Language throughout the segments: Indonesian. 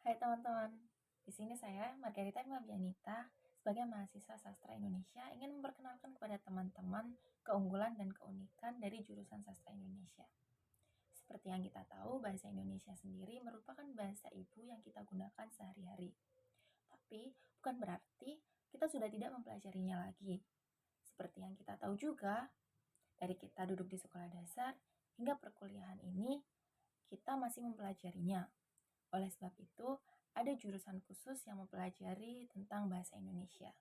Hai teman-teman, di sini saya Margarita Mabianita sebagai mahasiswa sastra Indonesia ingin memperkenalkan kepada teman-teman keunggulan dan keunikan dari jurusan sastra Indonesia. Seperti yang kita tahu, bahasa Indonesia sendiri merupakan bahasa ibu yang kita gunakan sehari-hari. Tapi bukan berarti kita sudah tidak mempelajarinya lagi. Seperti yang kita tahu juga, dari kita duduk di sekolah dasar hingga perkuliahan ini, kita masih mempelajarinya. Oleh sebab itu, ada jurusan khusus yang mempelajari tentang bahasa Indonesia.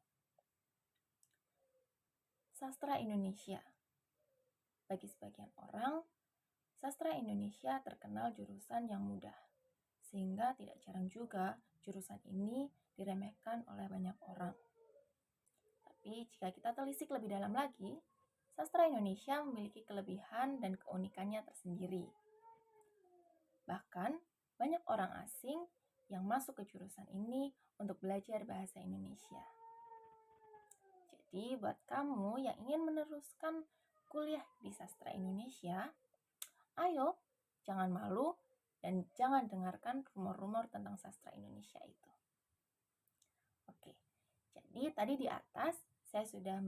Sastra Indonesia. Bagi sebagian orang, sastra Indonesia terkenal jurusan yang mudah, sehingga tidak jarang juga jurusan ini diremehkan oleh banyak orang. Tapi jika kita telisik lebih dalam lagi, sastra Indonesia memiliki kelebihan dan keunikannya tersendiri. Bahkan, banyak orang asing yang masuk ke jurusan ini untuk belajar bahasa Indonesia. Jadi, buat kamu yang ingin meneruskan kuliah di sastra Indonesia, ayo, jangan malu dan jangan dengarkan rumor-rumor tentang sastra Indonesia itu. Oke, jadi tadi di atas saya sudah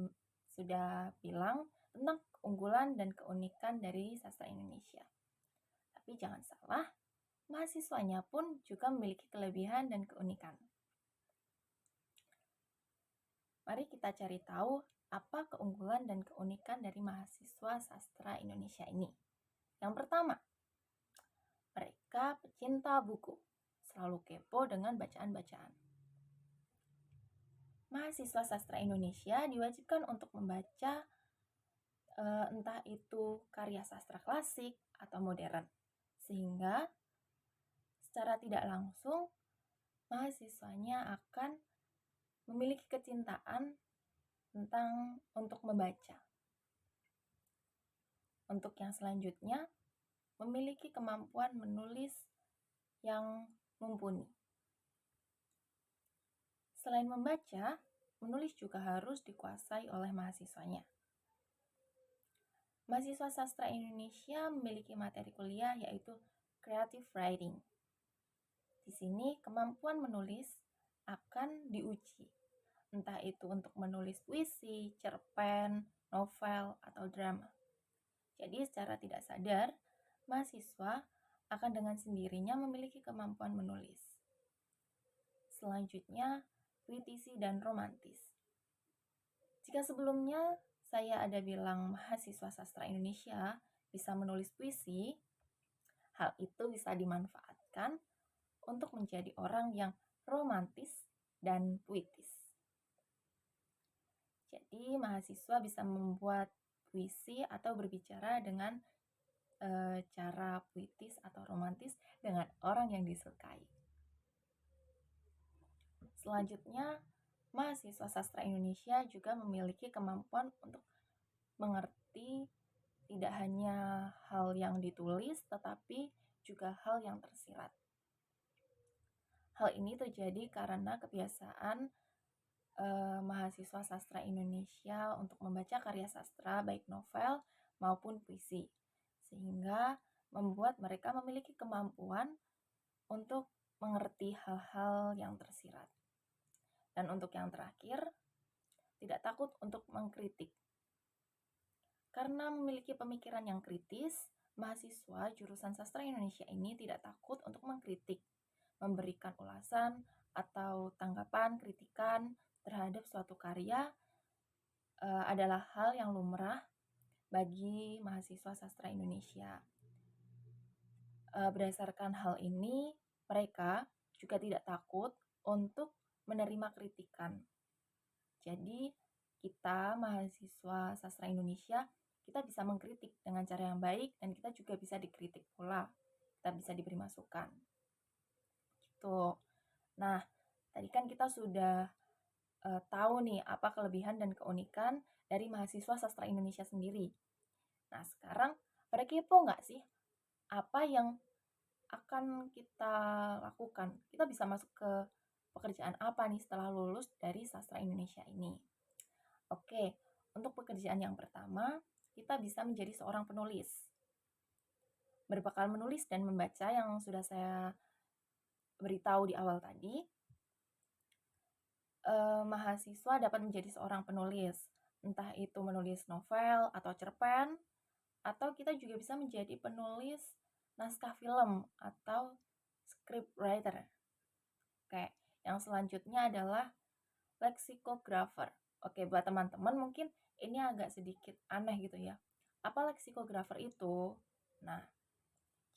bilang tentang keunggulan dan keunikan dari sastra Indonesia. Tapi jangan salah, mahasiswanya pun juga memiliki kelebihan dan keunikan. Mari kita cari tahu apa keunggulan dan keunikan dari mahasiswa sastra Indonesia ini. Yang pertama, mereka pecinta buku, selalu kepo dengan bacaan-bacaan. Mahasiswa sastra Indonesia diwajibkan untuk membaca entah itu karya sastra klasik atau modern, sehingga secara tidak langsung mahasiswanya akan memiliki kecintaan untuk membaca. Untuk yang selanjutnya, memiliki kemampuan menulis yang mumpuni. Selain membaca, menulis juga harus dikuasai oleh mahasiswanya. Mahasiswa sastra Indonesia memiliki materi kuliah yaitu creative writing. Di sini kemampuan menulis akan diuji, entah itu untuk menulis puisi, cerpen, novel, atau drama. Jadi secara tidak sadar, mahasiswa akan dengan sendirinya memiliki kemampuan menulis. Selanjutnya, puitisi dan romantis. Jika sebelumnya saya ada bilang mahasiswa sastra Indonesia bisa menulis puisi, hal itu bisa dimanfaatkan untuk menjadi orang yang romantis dan puitis. Jadi mahasiswa bisa membuat puisi atau berbicara dengan cara puitis atau romantis dengan orang yang disukai. Selanjutnya, mahasiswa sastra Indonesia juga memiliki kemampuan untuk mengerti tidak hanya hal yang ditulis, tetapi juga hal yang tersirat. Hal ini terjadi karena kebiasaan mahasiswa sastra Indonesia untuk membaca karya sastra, baik novel maupun puisi, sehingga membuat mereka memiliki kemampuan untuk mengerti hal-hal yang tersirat. Dan untuk yang terakhir, tidak takut untuk mengkritik. Karena memiliki pemikiran yang kritis, mahasiswa jurusan sastra Indonesia ini tidak takut untuk mengkritik, memberikan ulasan atau tanggapan, kritikan terhadap suatu karya adalah hal yang lumrah bagi mahasiswa sastra Indonesia. Berdasarkan hal ini, mereka juga tidak takut untuk menerima kritikan. Jadi, kita mahasiswa sastra Indonesia, kita bisa mengkritik dengan cara yang baik dan kita juga bisa dikritik pula. Kita bisa diberi masukan. Gitu. Nah, tadi kan kita sudah tahu nih apa kelebihan dan keunikan dari mahasiswa sastra Indonesia sendiri. Nah, sekarang pada kepo nggak sih apa yang akan kita lakukan? Kita bisa masuk ke pekerjaan apa nih setelah lulus dari sastra Indonesia ini? Oke, untuk pekerjaan yang pertama, kita bisa menjadi seorang penulis. Berbekal menulis dan membaca yang sudah saya beritahu di awal tadi, mahasiswa dapat menjadi seorang penulis, entah itu menulis novel atau cerpen, atau kita juga bisa menjadi penulis naskah film atau script writer. Oke, yang selanjutnya adalah leksikographer. Oke, buat teman-teman mungkin ini agak sedikit aneh gitu ya. Apa leksikographer itu? Nah,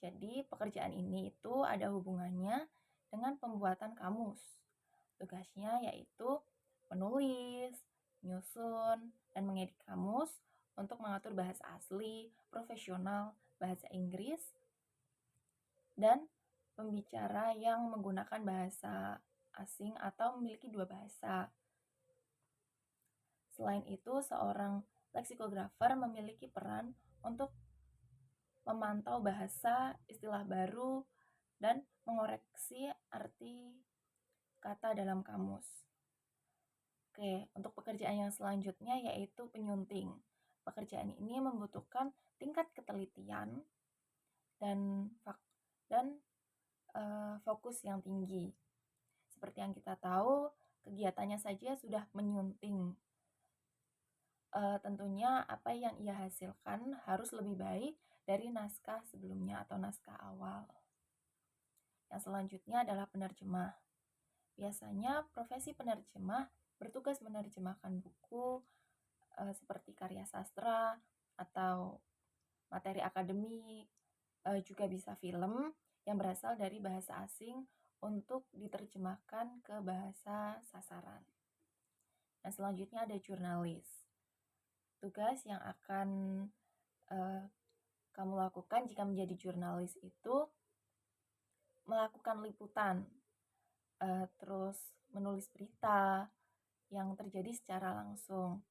jadi pekerjaan ini itu ada hubungannya dengan pembuatan kamus. Tugasnya yaitu menulis, menyusun, dan mengedit kamus untuk mengatur bahasa asli, profesional, bahasa Inggris, dan pembicara yang menggunakan bahasa asing atau memiliki dua bahasa. Selain itu, seorang leksikografer memiliki peran untuk memantau bahasa, istilah baru, dan mengoreksi arti kata dalam kamus. Oke, untuk pekerjaan yang selanjutnya yaitu penyunting. Pekerjaan ini membutuhkan tingkat ketelitian dan fokus yang tinggi. Seperti yang kita tahu, kegiatannya saja sudah menyunting. Tentunya apa yang ia hasilkan harus lebih baik dari naskah sebelumnya atau naskah awal. Yang selanjutnya adalah penerjemah. Biasanya profesi penerjemah bertugas menerjemahkan buku seperti karya sastra atau materi akademik, juga bisa film yang berasal dari bahasa asing untuk diterjemahkan ke bahasa sasaran. Yang selanjutnya ada jurnalis. Tugas yang akan kamu lakukan jika menjadi jurnalis itu melakukan liputan, terus menulis berita yang terjadi secara langsung.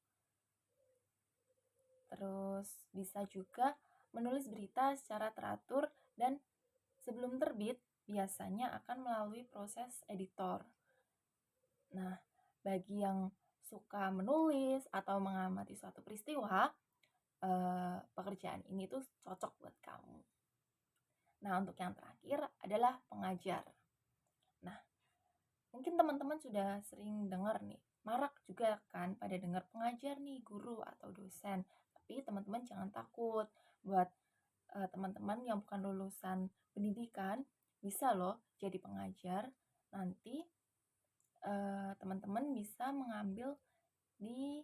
Terus bisa juga menulis berita secara teratur dan sebelum terbit biasanya akan melalui proses editor. Nah, bagi yang suka menulis atau mengamati suatu peristiwa, pekerjaan ini tuh cocok buat kamu. Nah, untuk yang terakhir adalah pengajar. Nah, mungkin teman-teman sudah sering dengar nih, marak juga kan pada dengar pengajar nih, guru atau dosen. Tapi teman-teman jangan takut. Buat teman-teman yang bukan lulusan pendidikan, bisa loh jadi pengajar. Nanti teman-teman bisa mengambil di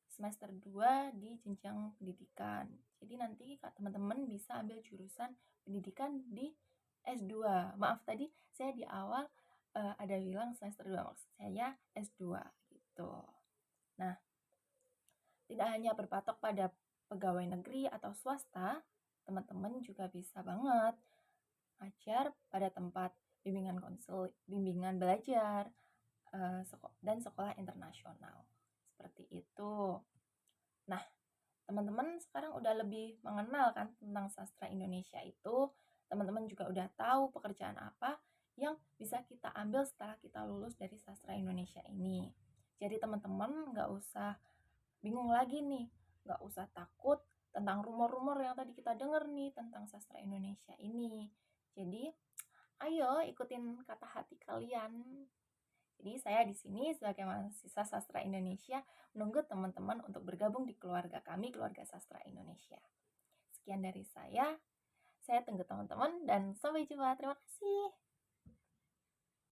semester 2 di jenjang pendidikan. Jadi nanti teman-teman bisa ambil jurusan pendidikan di S2. Maaf tadi saya di awal ada bilang semester 2, maksud saya S2 gitu. Nah, tidak hanya berpatok pada pegawai negeri atau swasta, teman-teman juga bisa banget ngajar pada tempat bimbingan belajar dan sekolah internasional. Seperti itu. Nah, teman-teman sekarang udah lebih mengenal kan tentang sastra Indonesia itu. Teman-teman juga udah tahu pekerjaan apa yang bisa kita ambil setelah kita lulus dari sastra Indonesia ini. Jadi teman-teman nggak usah bingung lagi nih, nggak usah takut tentang rumor-rumor yang tadi kita dengar nih tentang sastra Indonesia ini. Jadi, ayo ikutin kata hati kalian. Jadi saya di sini sebagai mahasiswa sastra Indonesia menunggu teman-teman untuk bergabung di keluarga kami, keluarga sastra Indonesia. Sekian dari saya tunggu teman-teman dan sampai jumpa. Terima kasih.